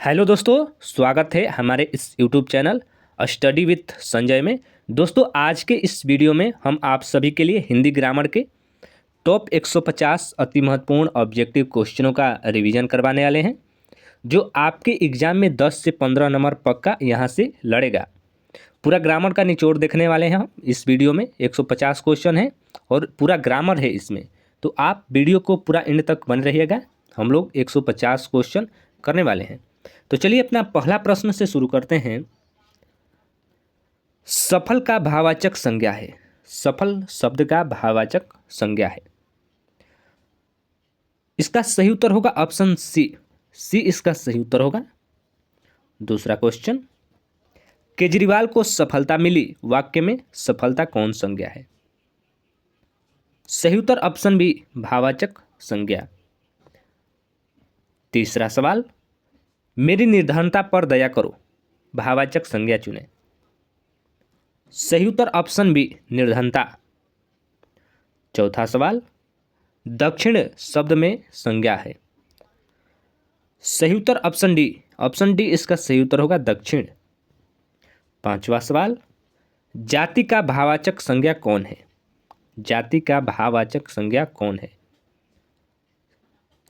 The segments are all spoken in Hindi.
हेलो दोस्तों, स्वागत है हमारे इस YouTube channel study with Sanjay में। दोस्तों, आज के इस वीडियो में हम आप सभी के लिए हिंदी ग्रामर के टॉप 150 अति महत्वपूर्ण ऑब्जेक्टिव क्वेश्चनों का रिवीजन करवाने वाले हैं, जो आपके एग्जाम में 10 से 15 नंबर पक्का यहाँ से लड़ेगा। पूरा ग्रामर का निचोड़ देखने वाले हैं हम इस वीडियो में। 150 क्वेश्चन है और पूरा ग्रामर है इसमें, तो आप वीडियो को पूरा एंड तक बने रहिएगा। हम लोग 150 क्वेश्चन करने वाले हैं। तो चलिए अपना पहला प्रश्न से शुरू करते हैं। सफल का भाववाचक संज्ञा है। सफल शब्द का भाववाचक संज्ञा है। इसका सही उत्तर होगा ऑप्शन सी। सी इसका सही उत्तर होगा। दूसरा क्वेश्चन, केजरीवाल को सफलता मिली वाक्य में सफलता कौन संज्ञा है? सही उत्तर ऑप्शन बी, भाववाचक संज्ञा। तीसरा सवाल, मेरी निर्धनता पर दया करो, भाववाचक संज्ञा चुनें। सही उत्तर ऑप्शन बी, निर्धनता। चौथा सवाल, दक्षिण शब्द में संज्ञा है। सही उत्तर ऑप्शन डी। ऑप्शन डी इसका सही उत्तर होगा, दक्षिण। पांचवा सवाल, जाति का भाववाचक संज्ञा कौन है? जाति का भाववाचक संज्ञा कौन है?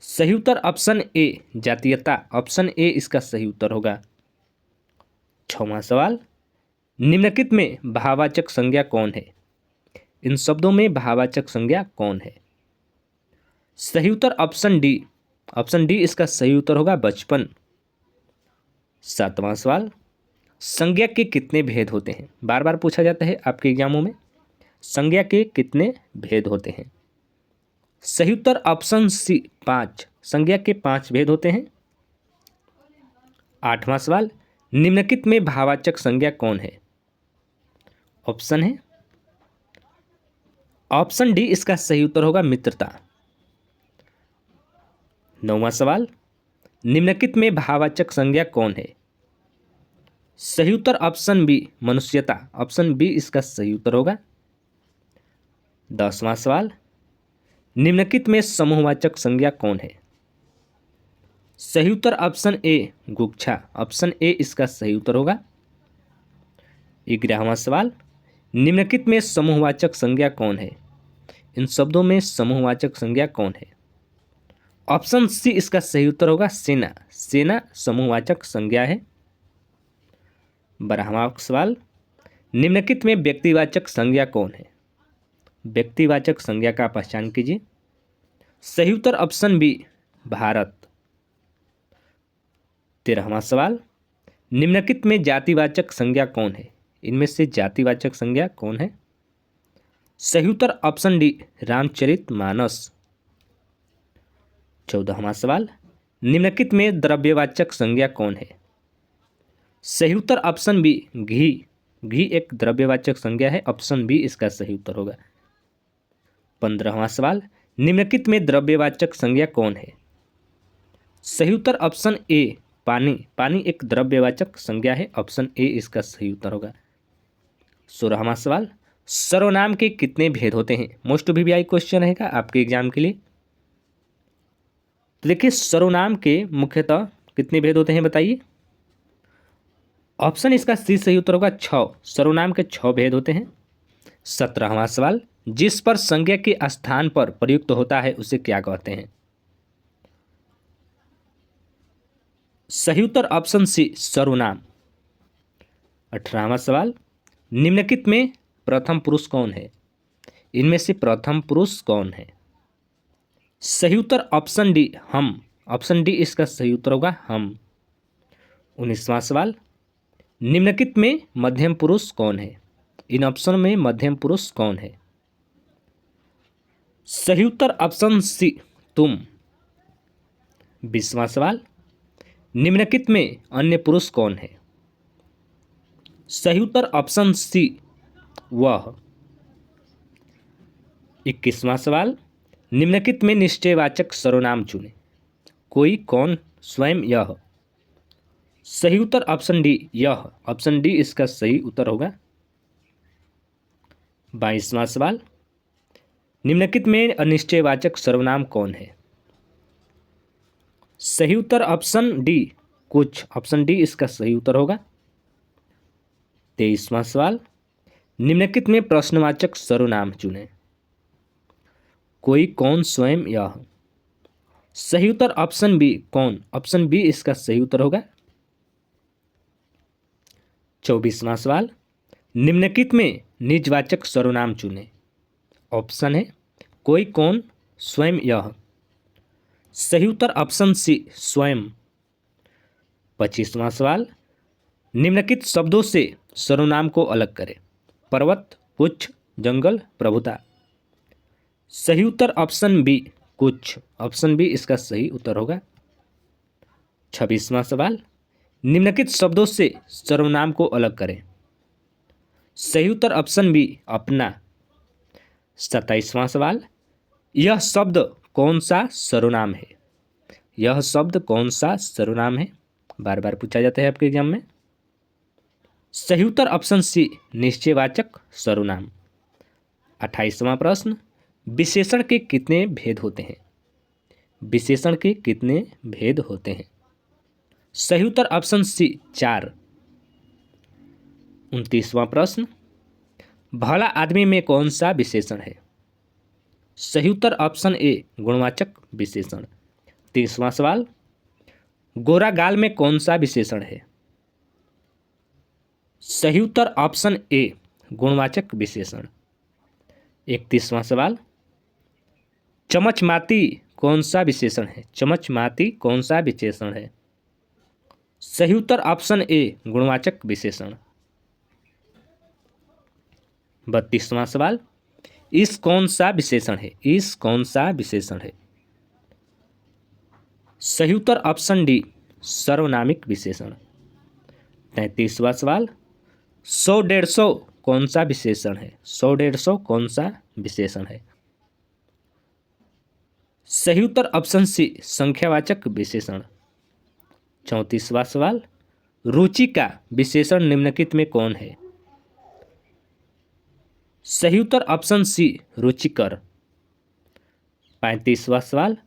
सही उत्तर ऑप्शन ए, जातीयता। ऑप्शन ए इसका सही उत्तर होगा। छठवां सवाल, निम्नलिखित में भाववाचक संज्ञा कौन है? इन शब्दों में भाववाचक संज्ञा कौन है? सही उत्तर ऑप्शन डी। ऑप्शन डी इसका सही उत्तर होगा, बचपन। सातवां सवाल, संज्ञा के कितने भेद होते हैं? बार बार पूछा जाता है आपके एग्जामों में, संज्ञा के कितने भेद होते हैं? सही उत्तर ऑप्शन सी, 5। संज्ञा के 5 भेद होते हैं। आठवां सवाल, निम्नलिखित में भाववाचक संज्ञा कौन है? ऑप्शन है ऑप्शन डी इसका सही उत्तर होगा, मित्रता। नौवां सवाल, निम्नलिखित में भाववाचक संज्ञा कौन है? सही उत्तर ऑप्शन बी, मनुष्यता। ऑप्शन बी इसका सही उत्तर होगा। 10वां सवाल, निम्नलिखित में समूहवाचक संज्ञा कौन है? सही उत्तर ऑप्शन ए, गुच्छा। ऑप्शन ए इसका सही उत्तर होगा। 11वां सवाल, निम्नलिखित में समूहवाचक संज्ञा कौन है? इन शब्दों में समूहवाचक संज्ञा कौन है? ऑप्शन सी इसका सही उत्तर होगा, सेना। सेना समूहवाचक संज्ञा है। 12वां सवाल, निम्नलिखित में व्यक्तिवाचक संज्ञा कौन है? व्यक्तिवाचक संज्ञा का पहचान कीजिए। सही उत्तर ऑप्शन बी, भारत। 13वां सवाल, निम्नलिखित में जातिवाचक संज्ञा कौन है? इनमें से जातिवाचक संज्ञा कौन है? सही उत्तर ऑप्शन डी, रामचरितमानस। 14वां सवाल, निम्नलिखित में द्रव्यवाचक संज्ञा कौन है? सही उत्तर ऑप्शन बी, घी। घी एक द्रव्यवाचक संज्ञा है। ऑप्शन बी इसका सही उत्तर होगा। 15वां सवाल, निम्नलिखित में द्रव्यवाचक संज्ञा कौन है? सही उत्तर ऑप्शन ए, पानी। पानी एक द्रव्यवाचक संज्ञा है। ऑप्शन ए इसका सही उत्तर होगा। 16वां सवाल, सर्वनाम के कितने भेद होते हैं? मोस्ट वीवीआई क्वेश्चन रहेगा आपके एग्जाम के लिए। तो देखिए, सर्वनाम के मुख्यतः कितने भेद होते हैं बताइए। ऑप्शन इसका सी सही उत्तर होगा, 6। सर्वनाम के 6 भेद होते हैं। 17वां सवाल, जिस पर संज्ञा के स्थान पर प्रयुक्त होता है उसे क्या कहते हैं? सही उत्तर ऑप्शन सी, सर्वनाम। 18वां सवाल, निम्नलिखित में प्रथम पुरुष कौन है? इनमें से प्रथम पुरुष कौन है? सही उत्तर ऑप्शन डी, हम। ऑप्शन डी इसका सही उत्तर होगा, हम। 19वां सवाल, निम्नलिखित में मध्यम पुरुष कौन है? इन ऑप्शन में मध्यम पुरुष कौन है? सही उत्तर ऑप्शन सी, तुम। 20वां सवाल, निम्नलिखित में अन्य पुरुष कौन है? सही उत्तर ऑप्शन सी, वह। 21वां सवाल, निम्नलिखित में निश्चयवाचक सर्वनाम चुनें। कोई, कौन, स्वयं, यह। सही उत्तर ऑप्शन डी, यह। ऑप्शन डी इसका सही उत्तर होगा। 22वां सवाल, निम्नलिखित में अनिश्चयवाचक सर्वनाम कौन है? सही उत्तर ऑप्शन डी, कुछ, ऑप्शन डी इसका सही उत्तर होगा। 23वां सवाल, निम्नलिखित में प्रश्नवाचक सर्वनाम चुनें। कोई, कौन, स्वयं, यह। सही उत्तर ऑप्शन बी कौन, ऑप्शन बी इसका सही उत्तर होगा। 24वां सवाल, निम्नलिखित में निजवाचक सर्वनाम चुनें। ऑप्शन है कोई, कौन, स्वयं, यह। सही उत्तर ऑप्शन सी स्वयं। 25वां सवाल, निम्नलिखित शब्दों से सर्वनाम को अलग करें। पर्वत, पुच्छ, जंगल, प्रभुता। सही उत्तर ऑप्शन बी कुछ, ऑप्शन बी इसका सही उत्तर होगा। 26वां सवाल, निम्नलिखित शब्दों से सर्वनाम को अलग करें। सही उत्तर ऑप्शन बी अपना। 27वां सवाल, यह शब्द कौन सा सर्वनाम है। यह शब्द कौन सा सर्वनाम है, बार बार पूछा जाता है आपके एग्जाम में। सही उत्तर ऑप्शन सी निश्चयवाचक सर्वनाम। 28वां प्रश्न, विशेषण के कितने भेद होते हैं। विशेषण के कितने भेद होते हैं। सही उत्तर ऑप्शन सी 4। 29वां प्रश्न, भला आदमी में कौन सा विशेषण है। सही उत्तर ऑप्शन ए गुणवाचक विशेषण। 30वां सवाल, गोरा गाल में कौन सा विशेषण है। सही उत्तर ऑप्शन ए गुणवाचक विशेषण। 31वां सवाल, चमचमाती कौन सा विशेषण है। चमचमाती कौन सा विशेषण है। सही उत्तर ऑप्शन ए गुणवाचक विशेषण। 32वां सवाल, इस कौन सा विशेषण है। इस कौन सा विशेषण है। सही उत्तर ऑप्शन डी सर्वनामिक विशेषण। 33वां सवाल, 100 150 कौन सा विशेषण है। 100 150 कौन सा विशेषण है। सही उत्तर ऑप्शन सी संख्यावाचक विशेषण। 34वां सवाल, रुचि का विशेषण निम्नलिखित में कौन है। सही उत्तर ऑप्शन सी रुचिकर। 35वां सवाल,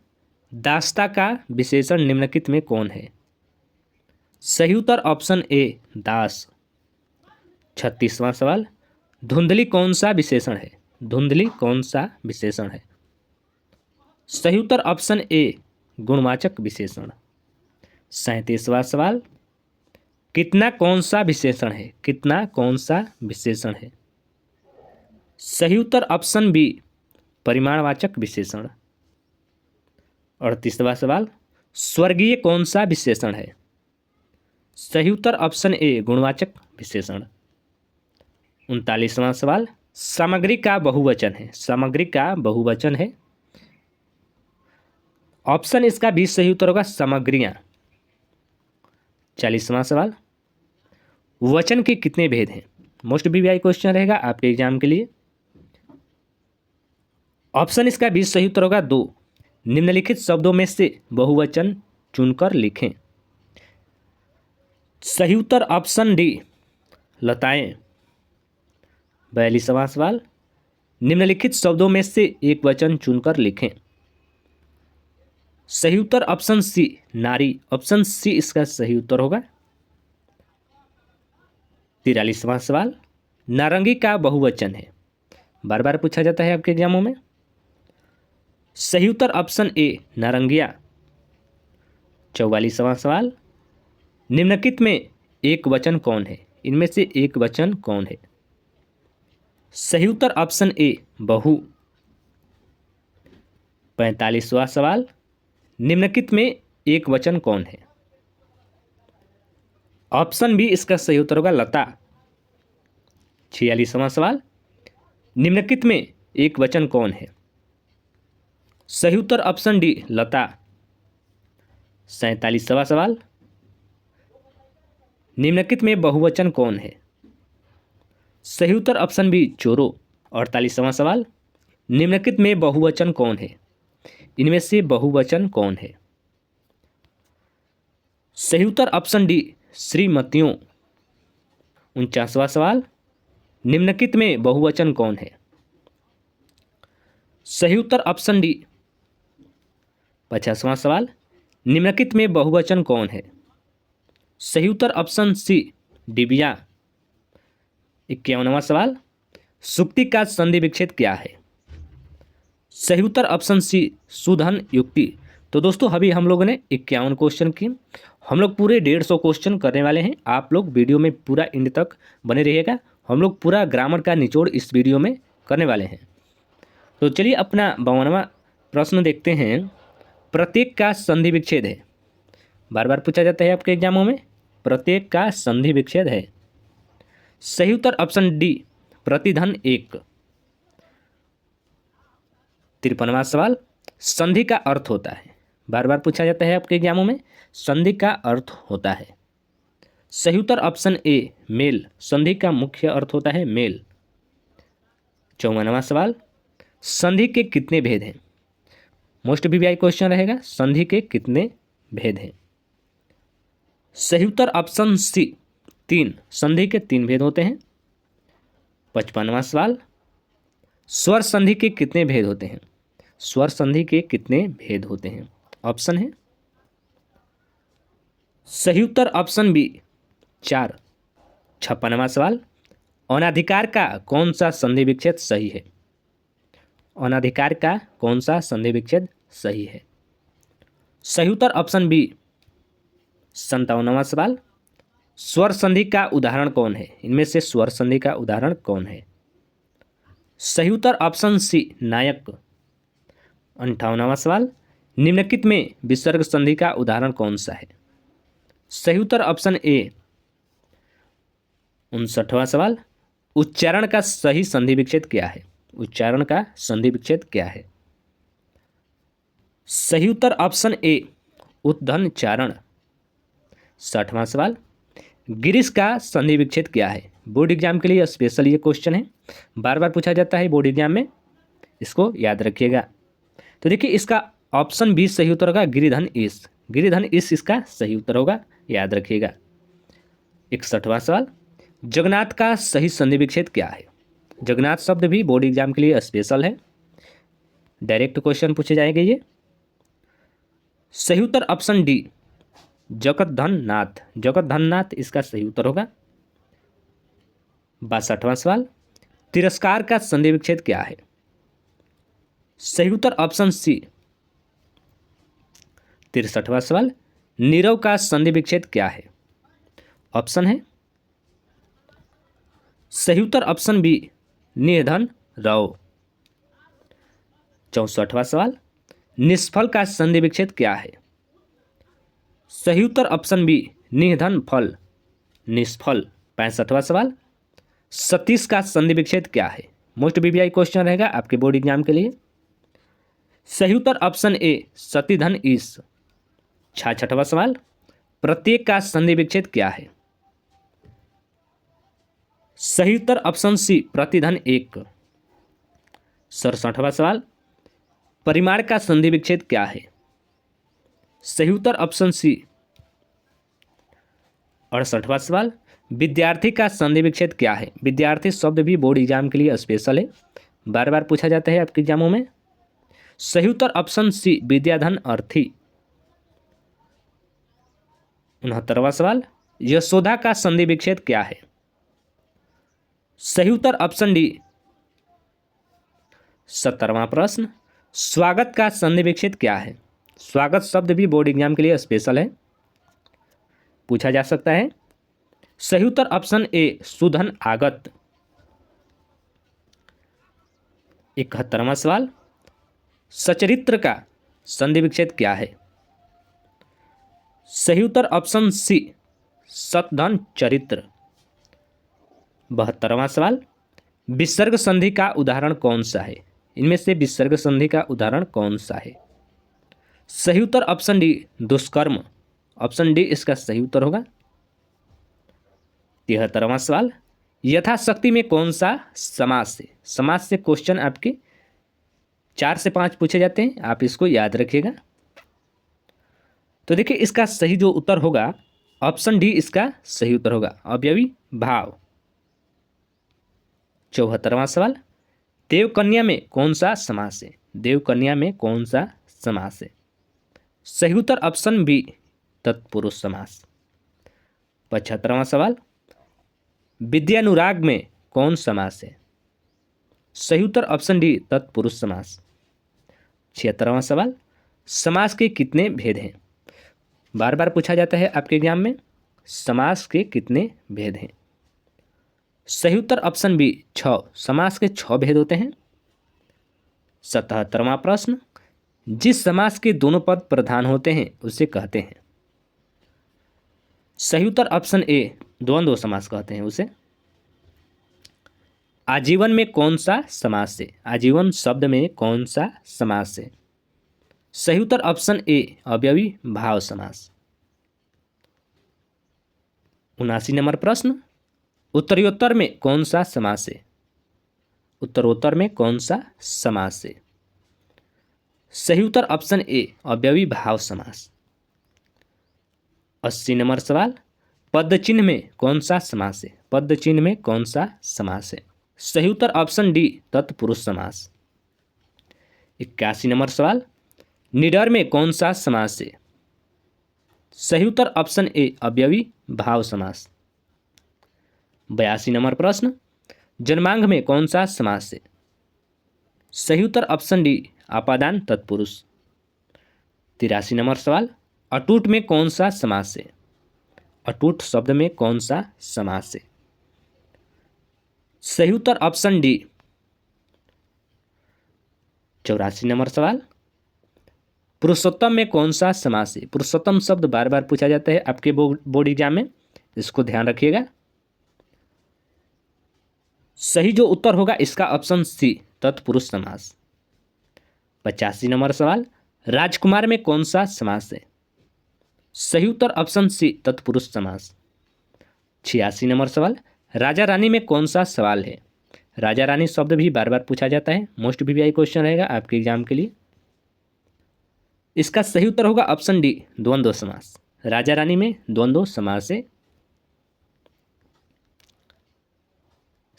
दास्ता का विशेषण निम्नलिखित में कौन है। सही उत्तर ऑप्शन ए दास। 36वां सवाल, धुंधली कौन सा विशेषण है। धुंधली कौन सा विशेषण है। सही उत्तर ऑप्शन ए गुणवाचक विशेषण। 37वां सवाल, कितना कौन सा विशेषण है। कितना कौन सा विशेषण है। सही उत्तर ऑप्शन बी परिमाणवाचक विशेषण। 38वां सवाल, स्वर्गीय कौन सा विशेषण है। सही उत्तर ऑप्शन ए गुणवाचक विशेषण। 39वां सवाल, सामग्री का बहुवचन है। सामग्री का बहुवचन है। ऑप्शन इसका भी सही उत्तर होगा सामग्रियां। 40वां सवाल, वचन के कितने भेद हैं। मोस्ट वीवीआई क्वेश्चन रहेगा आपके एग्जाम के लिए। ऑप्शन इसका भी सही उत्तर होगा 2। निम्नलिखित शब्दों में से बहुवचन चुनकर लिखें। सही उत्तर ऑप्शन डी लताएं। 42वां सवाल, निम्नलिखित शब्दों में से एक वचन चुनकर लिखें। सही उत्तर ऑप्शन सी नारी। ऑप्शन सी इसका सही उत्तर होगा। 43वां सवाल, नारंगी का बहुवचन है। बार बार पूछा जाता है आपके एग्जामों में। सही उत्तर ऑप्शन ए नारंगिया। 44वां सवाल, निम्नलिखित में एक वचन कौन है। इनमें से एक वचन कौन है। सही उत्तर ऑप्शन ए बहु। 45वां सवाल, निम्नलिखित में एक वचन कौन है। ऑप्शन बी इसका सही उत्तर होगा लता। 46वां सवाल, निम्नलिखित में एक वचन कौन है। सही उत्तर ऑप्शन डी लता। 47वां सवाल, निम्नलिखित में बहुवचन कौन है। सही उत्तर ऑप्शन बी चोरो। 48वां सवाल, निम्नलिखित में बहुवचन कौन है। इनमें से बहुवचन कौन है। सही उत्तर ऑप्शन डी श्रीमतियों। 49वां सवाल, निम्नलिखित में बहुवचन कौन है। सही उत्तर ऑप्शन डी। 50वां सवाल, निम्नलिखित में बहुवचन कौन है। सही उत्तर ऑप्शन सी डिबिया। 51वां सवाल, सुक्ति का संधि विच्छेद क्या है? सही उत्तर ऑप्शन सी सुधन युक्ति। तो दोस्तों अभी हम लोगों ने 51 क्वेश्चन किए, हम लोग पूरे 150 क्वेश्चन करने वाले हैं। आप लोग वीडियो में पूरा एंड तक बने रहिएगा, हम लोग पूरा ग्रामर का निचोड़ इस वीडियो में करने वाले हैं। तो चलिए अपना 52वां प्रश्न देखते हैं। प्रत्येक का संधि विच्छेद है, बार बार पूछा जाता है आपके एग्जामों में, प्रत्येक का संधि विच्छेद है। सही उत्तर ऑप्शन डी प्रतिधन 1। 53वां सवाल, संधि का अर्थ होता है, बार बार पूछा जाता है आपके एग्जामों में, संधि का अर्थ होता है। सही उत्तर ऑप्शन ए मेल, संधि का मुख्य अर्थ होता है मेल। 54वां सवाल, संधि के कितने भेद हैं? मोस्ट वीवीआई क्वेश्चन रहेगा, संधि के कितने भेद हैं? सही उत्तर ऑप्शन सी 3, संधि के 3 भेद होते हैं। 55वां सवाल, स्वर संधि के कितने भेद होते हैं? स्वर संधि के कितने भेद होते हैं? ऑप्शन है, सही उत्तर ऑप्शन बी 4। 56वां सवाल, अनाधिकार का कौन सा संधि विच्छेद सही है? अनाधिकार का कौन सा संधि विच्छेद सही है? सही उत्तर ऑप्शन बी। 57वां सवाल, स्वर संधि का उदाहरण कौन है? इनमें से स्वर संधि का उदाहरण कौन है? सही उत्तर ऑप्शन सी नायक। 58वां सवाल, निम्नलिखित में विसर्ग संधि का उदाहरण कौन सा है? सही उत्तर ऑप्शन ए। 59वां सवाल, उच्चारण का सही संधि विच्छेद क्या है? उच्चारण का संधि विच्छेद क्या है? सही उत्तर ऑप्शन ए उद्धन चारण। 60वां सवाल, गिरीश का संधि विच्छेद क्या है? बोर्ड एग्जाम के लिए स्पेशल ये क्वेश्चन है, बार बार पूछा जाता है बोर्ड एग्जाम में, इसको याद रखिएगा। तो देखिए इसका ऑप्शन बी सही उत्तर होगा गिरिधन ईश। गिरिधन ईश इसका सही उत्तर होगा, याद रखिएगा। 61वां सवाल, जगन्नाथ का सही संधि विच्छेद क्या है? जगन्नाथ शब्द भी बोर्ड एग्जाम के लिए स्पेशल है, डायरेक्ट क्वेश्चन पूछे जाएंगे ये। सही उत्तर ऑप्शन डी जगतधन नाथ। जगतधन नाथ इसका सही उत्तर होगा। 62वां सवाल, तिरस्कार का संधि विच्छेद क्या है? सही उत्तर ऑप्शन सी। 63वां सवाल, नीरव का संधि विच्छेद क्या है? ऑप्शन है, सही उत्तर ऑप्शन बी निर्धन रव। 64वां सवाल, निष्फल का संधि विच्छेद क्या है? सही उत्तर ऑप्शन बी निर्धन फल, निष्फल। 65वां सवाल, सतीश का संधि विच्छेद क्या है? मोस्ट वीवीआई क्वेश्चन रहेगा आपके बोर्ड एग्जाम के लिए। सही उत्तर ऑप्शन ए सतीधन ईश। 66वां सवाल, प्रत्येक का संधि विच्छेद क्या है? सही उत्तर ऑप्शन सी प्रतिधन 1। 67वां सवाल, परिमाण का संधि विच्छेद क्या है? सही उत्तर ऑप्शन सी। 68वां सवाल, विद्यार्थी का संधि विच्छेद क्या है? विद्यार्थी शब्द भी बोर्ड एग्जाम के लिए स्पेशल है, बार बार पूछा जाता है आपके एग्जामों में। सही उत्तर ऑप्शन सी विद्याधन अर्थी। 69वां सवाल, यशोदा का संधि विच्छेद क्या है? सही उत्तर ऑप्शन डी। 70वां प्रश्न, स्वागत का संधि विच्छेद क्या है? स्वागत शब्द भी बोर्ड एग्जाम के लिए स्पेशल है, पूछा जा सकता है। सही उत्तर ऑप्शन ए सुधन आगत। 71वां सवाल, सचरित्र का संधि विच्छेद क्या है? सही उत्तर ऑप्शन सी सतधन चरित्र। 72वां सवाल, विसर्ग संधि का उदाहरण कौन सा है? इनमें से विसर्ग संधि का उदाहरण कौन सा है? सही उत्तर ऑप्शन डी दुष्कर्म। ऑप्शन डी इसका सही उत्तर होगा। 73वां सवाल, यथाशक्ति में कौन सा समास है? समास से क्वेश्चन आपके 4 से 5 पूछे जाते हैं, आप इसको याद रखिएगा। तो देखिए इसका सही जो उत्तर होगा ऑप्शन डी इसका सही उत्तर होगा, अवयवी भाव। 74वां सवाल, देवकन्या में कौन सा समास है? देवकन्या में कौन सा समास है? सही उत्तर ऑप्शन बी तत्पुरुष समास। 75वां सवाल, विद्यानुराग में कौन समास है? सही उत्तर ऑप्शन डी तत्पुरुष समास। 76वां सवाल, समास के कितने भेद हैं? बार बार पूछा जाता है आपके एग्जाम में, समास के कितने भेद हैं? सही उत्तर ऑप्शन बी 6, समास के 6 भेद होते हैं। 77वां प्रश्न, जिस समास के दोनों पद प्रधान होते हैं उसे कहते हैं? सही उत्तर ऑप्शन ए द्वंद्व समास कहते हैं उसे। आजीवन में कौन सा समास है? आजीवन शब्द में कौन सा समास है? सही उत्तर ऑप्शन ए अवयवी भाव समास। 79 नंबर प्रश्न, उत्तरोत्तर में कौन सा समास है? उत्तरोत्तर में कौन सा समास है? सही उत्तर ऑप्शन ए अवयवी भाव समास। 80 नंबर सवाल, पद चिन्ह में कौन सा समास है? पद चिन्ह में कौन सा समास है? सही उत्तर ऑप्शन डी तत्पुरुष समास। 81 नंबर सवाल, निडर में कौन सा समास है? सही उत्तर ऑप्शन ए अवयवी भाव समास। 82 नंबर प्रश्न, जन्मांग में कौन सा समास है? सही उत्तर ऑप्शन डी आपादान तत्पुरुष। 83 नंबर सवाल, अटूट में कौन सा समास है? अटूट शब्द में कौन सा समास है? सही उत्तर ऑप्शन डी। 84 नंबर सवाल, पुरुषोत्तम में कौन सा समास है? पुरुषोत्तम शब्द बार बार पूछा जाता है आपके बोर्ड एग्जाम में, इसको ध्यान रखिएगा। सही जो उत्तर होगा इसका ऑप्शन सी तत्पुरुष समास। 85 नंबर सवाल, राजकुमार में कौन सा समास है? सही उत्तर ऑप्शन सी तत्पुरुष समास। 86 नंबर सवाल, राजा रानी में कौन सा सवाल है? राजा रानी शब्द भी बार बार पूछा जाता है, मोस्ट वीवीआई क्वेश्चन रहेगा आपके एग्जाम के लिए। इसका सही उत्तर होगा ऑप्शन डी द्वंद्व समास। राजा रानी में द्वंद्व समास है।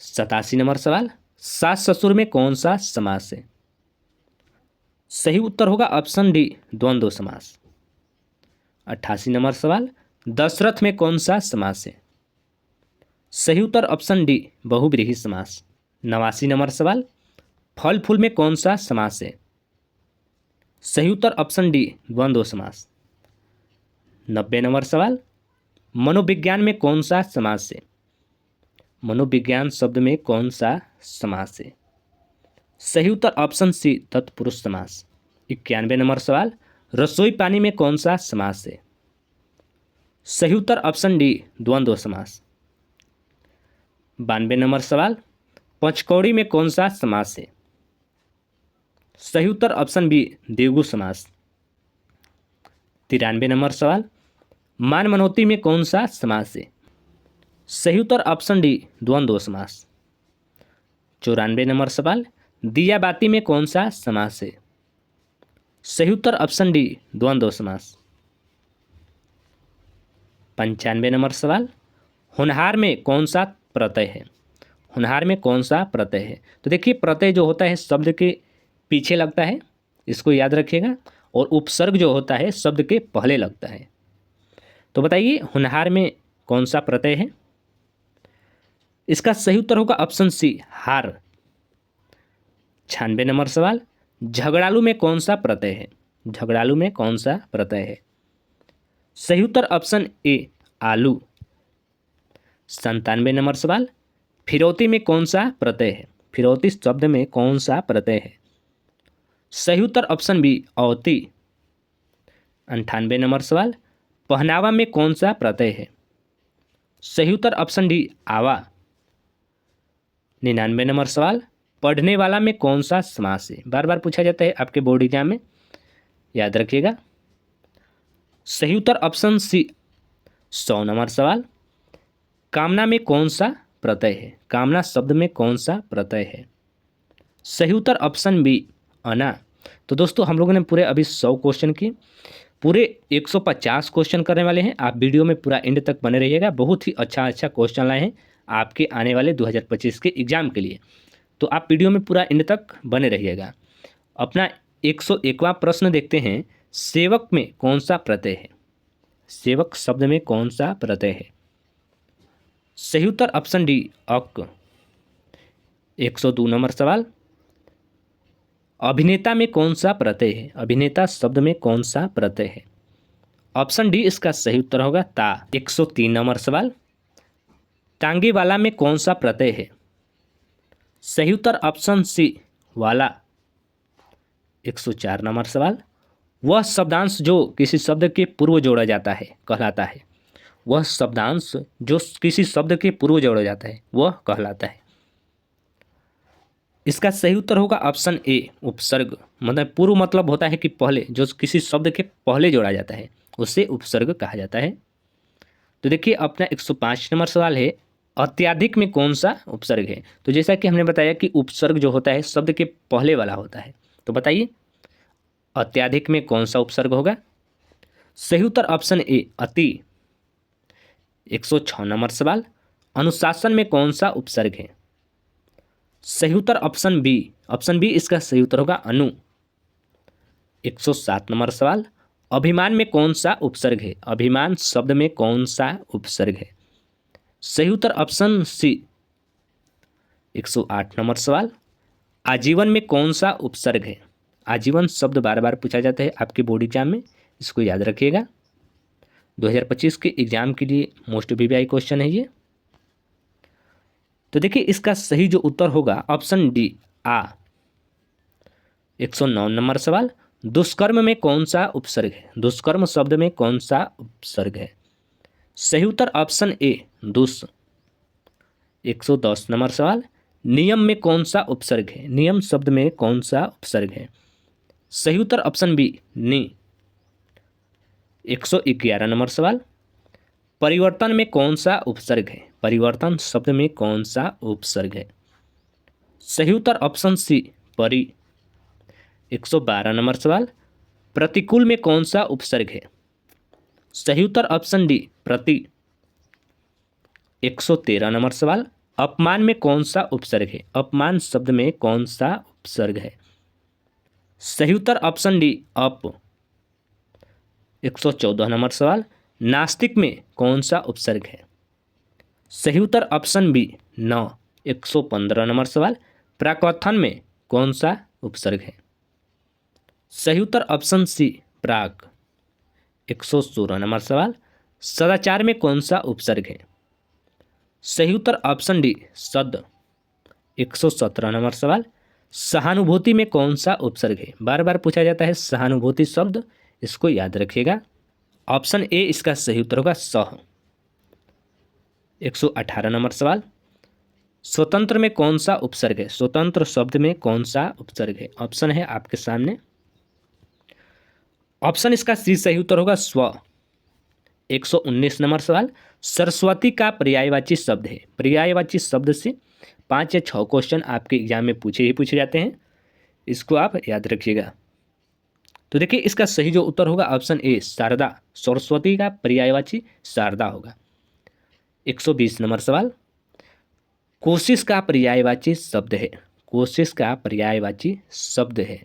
87 नंबर सवाल, सास ससुर में कौन सा समास है? सही उत्तर होगा ऑप्शन डी द्वंद्व समास। 88 नंबर सवाल, दशरथ में कौन सा समास है? सही उत्तर ऑप्शन डी बहुव्रीहि समास। 89 नंबर सवाल, फल फूल में कौन सा समास है? सही उत्तर ऑप्शन डी द्वंद्व समास। 90 नंबर सवाल, मनोविज्ञान में कौन सा समास है? मनोविज्ञान शब्द में कौन सा समास है? सही उत्तर ऑप्शन सी तत्पुरुष समास। 91 नंबर सवाल, रसोई पानी में कौन सा समास है? सही उत्तर ऑप्शन डी द्वंद्व समास। 92 नंबर सवाल, पंचकौड़ी में कौन सा समास है? सही उत्तर ऑप्शन बी द्विगु समास। 93 नंबर सवाल, मान मनौती में कौन सा समास है? सही उत्तर ऑप्शन डी द्वंद्व समास। 94 नंबर सवाल, दिया बाती में कौन सा समास है? सही उत्तर ऑप्शन डी द्वंद्व समास। 95 नंबर सवाल, होनहार में कौन सा प्रत्यय है? होनहार में कौन सा प्रत्यय है? तो देखिए, प्रत्यय जो होता है शब्द के पीछे लगता है, इसको याद रखिएगा, और उपसर्ग जो होता है शब्द के पहले लगता है। तो बताइए होनहार में कौन सा प्रत्यय है? इसका सही उत्तर होगा ऑप्शन सी हार। 96 नंबर सवाल, झगड़ालू में कौन सा प्रत्यय है? झगड़ालू में कौन सा प्रत्यय है? सही उत्तर ऑप्शन ए आलू। 97 नंबर सवाल, फिरौती में कौन सा प्रत्यय है? फिरौती शब्द में कौन सा प्रत्यय है? सही उत्तर ऑप्शन बी औती। 98 नंबर सवाल, पहनावा में कौन सा प्रत्यय है? सही उत्तर ऑप्शन डी आवा। 99 नंबर सवाल, पढ़ने वाला में कौन सा समास है? बार बार पूछा जाता है आपके बोर्ड एग्जाम में, याद रखिएगा। सही उत्तर ऑप्शन सी 100 नंबर सवाल, कामना में कौन सा प्रत्यय है? कामना शब्द में कौन सा प्रत्यय है? सही उत्तर ऑप्शन बी अना। तो दोस्तों हम लोगों ने पूरे अभी 100 क्वेश्चन किए, पूरे 150 क्वेश्चन करने वाले हैं। आप वीडियो में पूरा एंड तक बने रहिएगा, बहुत ही अच्छा क्वेश्चन लाए हैं आपके आने वाले 2025 के एग्ज़ाम के लिए। तो आप वीडियो में पूरा एंड तक बने रहिएगा। अपना 101वां प्रश्न देखते हैं, सेवक में कौन सा प्रत्यय है? सेवक शब्द में कौन सा प्रत्यय है? सही उत्तर ऑप्शन डी अक। 102 नंबर सवाल, अभिनेता में कौन सा प्रत्यय है? अभिनेता शब्द में कौन सा प्रत्यय है? ऑप्शन डी इसका सही उत्तर होगा ता। 103 नंबर सवाल, टांगे वाला में कौन सा प्रत्यय है? सही उत्तर ऑप्शन सी वाला। 104 नंबर सवाल, वह शब्दांश जो किसी शब्द के पूर्व जोड़ा जाता है कहलाता है। वह शब्दांश जो किसी शब्द के पूर्व जोड़ा जाता है वह कहलाता है। इसका सही उत्तर होगा ऑप्शन ए उपसर्ग। मतलब पूर्व मतलब होता है कि पहले, जो किसी शब्द के पहले जोड़ा जाता है उसे उपसर्ग कहा जाता है। तो देखिए अपना 105 नंबर सवाल है, अत्याधिक में कौन सा उपसर्ग है? तो जैसा कि हमने बताया कि उपसर्ग जो होता है शब्द के पहले वाला होता है, तो बताइए अत्याधिक में कौन सा उपसर्ग होगा? सही उत्तर ऑप्शन ए अति। 106 नंबर सवाल, अनुशासन में कौन सा उपसर्ग है? सही उत्तर ऑप्शन बी। ऑप्शन बी इसका सही उत्तर होगा अनु। 107 नंबर सवाल, अभिमान में कौन सा उपसर्ग है? अभिमान शब्द में कौन सा उपसर्ग है? सही उत्तर ऑप्शन सी। 108 नंबर सवाल, आजीवन में कौन सा उपसर्ग है? आजीवन शब्द बार बार पूछा जाता है आपके बोर्ड एग्जाम में, इसको याद रखिएगा। 2025 के एग्जाम के लिए मोस्ट वीवीआई क्वेश्चन है ये। तो देखिए इसका सही जो उत्तर होगा ऑप्शन डी आ। 109 नंबर सवाल, दुष्कर्म में कौन सा उपसर्ग है? दुष्कर्म शब्द में कौन सा उपसर्ग है? सही उत्तर ऑप्शन ए दुष्। 110 नंबर सवाल, नियम में कौन सा उपसर्ग है? नियम शब्द में कौन सा उपसर्ग है? सही उत्तर ऑप्शन बी नि। 111 नंबर सवाल, परिवर्तन में कौन सा उपसर्ग है? परिवर्तन शब्द में कौन सा उपसर्ग है? सही उत्तर ऑप्शन सी परि। 112 नंबर सवाल, प्रतिकूल में कौन सा उपसर्ग है? सही उत्तर ऑप्शन डी प्रति। 113 नंबर सवाल, अपमान में कौन सा उपसर्ग है? अपमान शब्द में कौन सा उपसर्ग है? सही उत्तर ऑप्शन डी अप। 114 नंबर सवाल, नास्तिक में कौन सा उपसर्ग है? सही उत्तर ऑप्शन बी न। 115 नंबर सवाल, प्राकथन में कौन सा उपसर्ग है? सही उत्तर ऑप्शन सी प्राक। 116 नंबर सवाल, सदाचार में कौन सा उपसर्ग है? सही उत्तर ऑप्शन डी सद। 117 नंबर सवाल, सहानुभूति में कौन सा उपसर्ग है? बार बार पूछा जाता है सहानुभूति शब्द, इसको याद रखिएगा। ऑप्शन ए इसका सही उत्तर होगा सह। 118 नंबर सवाल, स्वतंत्र में कौन सा उपसर्ग है? स्वतंत्र शब्द में कौन सा उपसर्ग है? ऑप्शन है आपके सामने। ऑप्शन इसका सी सही उत्तर होगा स्व। 119 नंबर सवाल, सरस्वती का पर्यायवाची शब्द है। पर्यायवाची शब्द से 5 या 6 क्वेश्चन आपके एग्जाम में पूछे जाते हैं, इसको आप याद रखिएगा। तो देखिए इसका सही जो उत्तर होगा ऑप्शन ए शारदा। सरस्वती का पर्यायवाची शारदा होगा। 120 नंबर सवाल, कोशिश का पर्यायवाची शब्द है। कोशिश का पर्यायवाची शब्द है।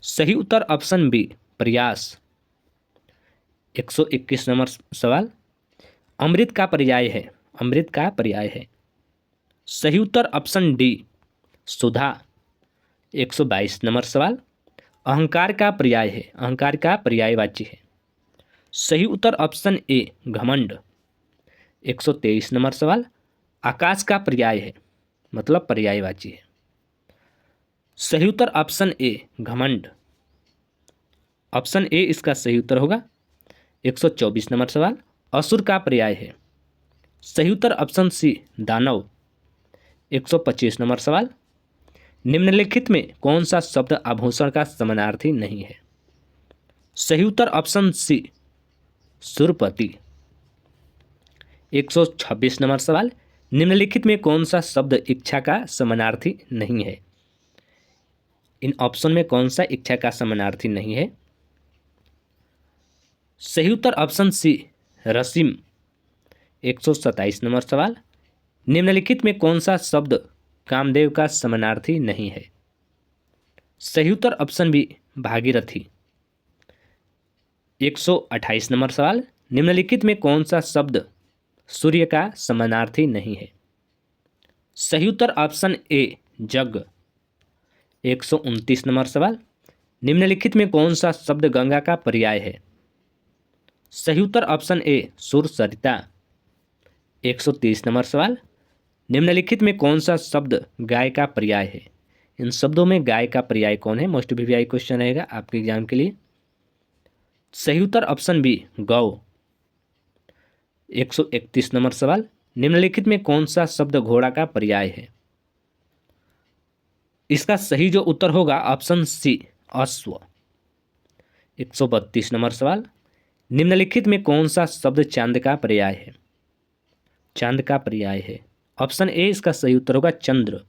सही उत्तर ऑप्शन बी प्रयास। 121 नंबर सवाल, अमृत का पर्याय है। अमृत का पर्याय है। सही उत्तर ऑप्शन डी सुधा। 122 नंबर सवाल, अहंकार का पर्याय है। अहंकार का पर्यायवाची है। सही उत्तर ऑप्शन ए घमंड। 123 नंबर सवाल, आकाश का पर्याय है, मतलब पर्यायवाची है। सही उत्तर ऑप्शन ए घमंड। ऑप्शन ए इसका सही उत्तर होगा। 124 नंबर सवाल, असुर का पर्याय है। सही उत्तर ऑप्शन सी दानव। 125 नंबर सवाल, निम्नलिखित में कौन सा शब्द आभूषण का समानार्थी नहीं है? सही उत्तर ऑप्शन सी सुरपति। 126 नंबर सवाल, निम्नलिखित में कौन सा शब्द इच्छा का समानार्थी नहीं है? इन ऑप्शन में कौन सा इच्छा का समानार्थी नहीं है? सही उत्तर ऑप्शन सी रसीम। 127 नंबर सवाल, निम्नलिखित में कौन सा शब्द कामदेव का समानार्थी नहीं है? सही उत्तर ऑप्शन बी भागीरथी। 128 नंबर सवाल, निम्नलिखित में कौन सा शब्द सूर्य का समानार्थी नहीं है। सही उत्तर ऑप्शन ए जग। 129 नंबर सवाल, निम्नलिखित में कौन सा शब्द गंगा का पर्याय है? सही उत्तर ऑप्शन ए सुर सरिता। 130 नंबर सवाल, निम्नलिखित में कौन सा शब्द गाय का पर्याय है? इन शब्दों में गाय का पर्याय कौन है? मोस्ट वीवीआई क्वेश्चन रहेगा आपके एग्जाम के लिए। सही उत्तर ऑप्शन बी गौ। 131 नंबर सवाल, निम्नलिखित में कौन सा शब्द घोड़ा का पर्याय है? इसका सही जो उत्तर होगा ऑप्शन सी अश्व। 132 नंबर सवाल, निम्नलिखित में कौन सा शब्द चांद का पर्याय है? चांद का पर्याय है ऑप्शन ए इसका सही उत्तर होगा चंद्र।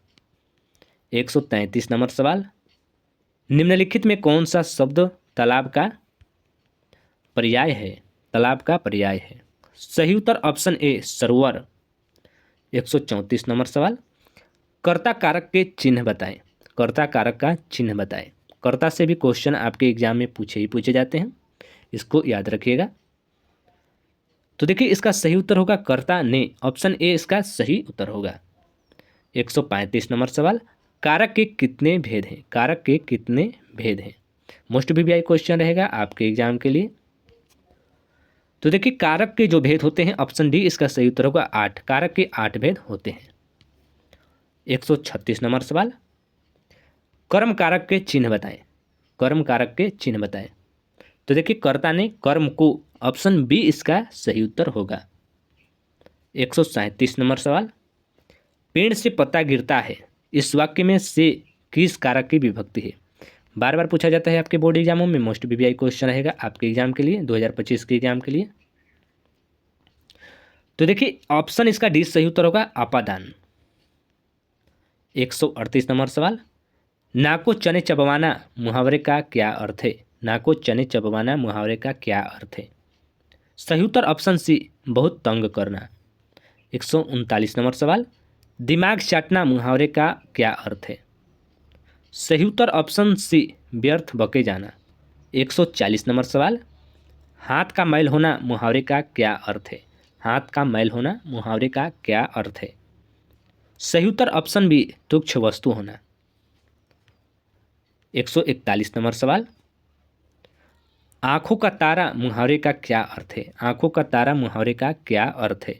133 नंबर सवाल, निम्नलिखित में कौन सा शब्द तालाब का पर्याय है? तालाब का पर्याय है। सही उत्तर ऑप्शन ए सरोवर। 134 नंबर सवाल, कर्ता कारक के चिन्ह बताएं। कर्ता कारक का चिन्ह बताएं। कर्ता से भी क्वेश्चन आपके एग्जाम में पूछे जाते हैं, इसको याद रखिएगा। तो देखिए इसका सही उत्तर होगा कर्ता ने। ऑप्शन ए इसका सही उत्तर होगा। 135 नंबर सवाल, कारक के कितने भेद हैं? कारक के कितने भेद हैं? मोस्ट वीवीआई क्वेश्चन रहेगा आपके एग्जाम के लिए। तो देखिए कारक के जो भेद होते हैं ऑप्शन डी इसका सही उत्तर होगा 8। कारक के 8 भेद होते हैं। 136 नंबर सवाल, कर्म कारक के चिन्ह बताएं। कर्म कारक के चिन्ह बताएं। तो देखिए कर्ता ने कर्म को, ऑप्शन बी इसका सही उत्तर होगा। 137 नंबर सवाल, पेड़ से पत्ता गिरता है, इस वाक्य में से किस कारक की विभक्ति है? बार बार पूछा जाता है आपके बोर्ड एग्जामों में, मोस्ट वीवीआई क्वेश्चन रहेगा आपके एग्जाम के लिए 2025 के एग्जाम के लिए। तो देखिए ऑप्शन इसका डी सही उत्तर होगा अपादान। 138 नंबर सवाल, नाको चने चबवाना मुहावरे का क्या अर्थ है? नाको चने चबवाना मुहावरे का क्या अर्थ है? सही उत्तर ऑप्शन सी बहुत तंग करना। 139 नंबर सवाल, दिमाग चाटना मुहावरे का क्या अर्थ है? सही उत्तर ऑप्शन सी व्यर्थ बके जाना। 140 नंबर सवाल, हाथ का मैल होना मुहावरे का क्या अर्थ है? हाथ का मैल होना मुहावरे का क्या अर्थ है? सही उत्तर ऑप्शन बी तुच्छ वस्तु होना। 141 नंबर सवाल, आंखों का तारा मुहावरे का क्या अर्थ है? आंखों का तारा मुहावरे का क्या अर्थ है?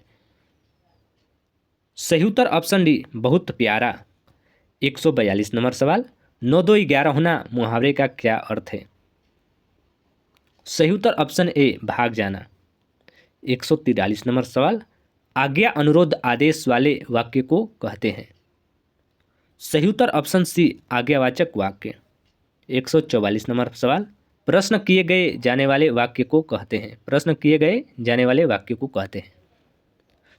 सही उत्तर ऑप्शन डी बहुत प्यारा। 142 नंबर सवाल, 9 2 11 होना मुहावरे का क्या अर्थ है? सही उत्तर ऑप्शन ए भाग जाना। 143 नंबर सवाल, आज्ञा अनुरोध आदेश वाले वाक्य को कहते हैं। सही उत्तर ऑप्शन सी आज्ञावाचक वाक्य। 144 नंबर सवाल, प्रश्न किए गए जाने वाले वाक्य को कहते हैं। प्रश्न किए गए जाने वाले वाक्य को कहते हैं।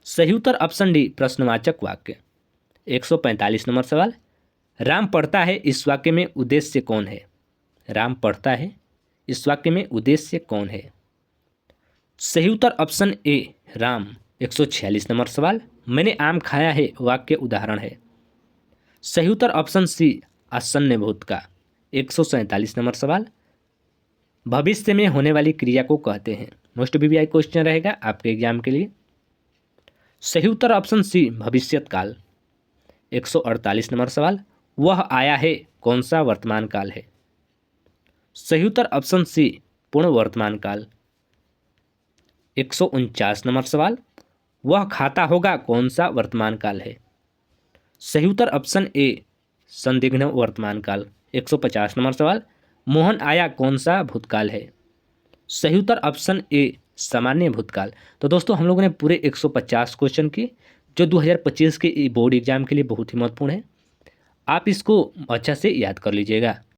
सही उत्तर ऑप्शन डी प्रश्नवाचक वाक्य। 145 नंबर सवाल, राम पढ़ता है इस वाक्य में उद्देश्य कौन है? राम पढ़ता है इस वाक्य में उद्देश्य कौन है? सही उत्तर ऑप्शन ए राम। 146 नंबर सवाल, मैंने आम खाया है वाक्य उदाहरण है। सही उत्तर ऑप्शन सी आसन्न भूत का। 147 नंबर सवाल, भविष्य में होने वाली क्रिया को कहते हैं। मोस्ट वीवीआई क्वेश्चन रहेगा आपके एग्जाम के लिए। सही उत्तर ऑप्शन सी भविष्यत काल। 148 नंबर सवाल, वह आया है कौन सा वर्तमान काल है? सही उत्तर ऑप्शन सी पूर्ण वर्तमान काल। 149 नंबर सवाल, वह खाता होगा कौन सा वर्तमान काल है? सही उत्तर ऑप्शन ए संदिग्ध वर्तमान काल। 150 नंबर सवाल, मोहन आया कौन सा भूतकाल है? सही उत्तर ऑप्शन ए सामान्य भूतकाल। तो दोस्तों हम लोगों ने पूरे 150 क्वेश्चन किए जो 2025 के बोर्ड एग्जाम के लिए बहुत ही महत्वपूर्ण है। आप इसको अच्छा से याद कर लीजिएगा।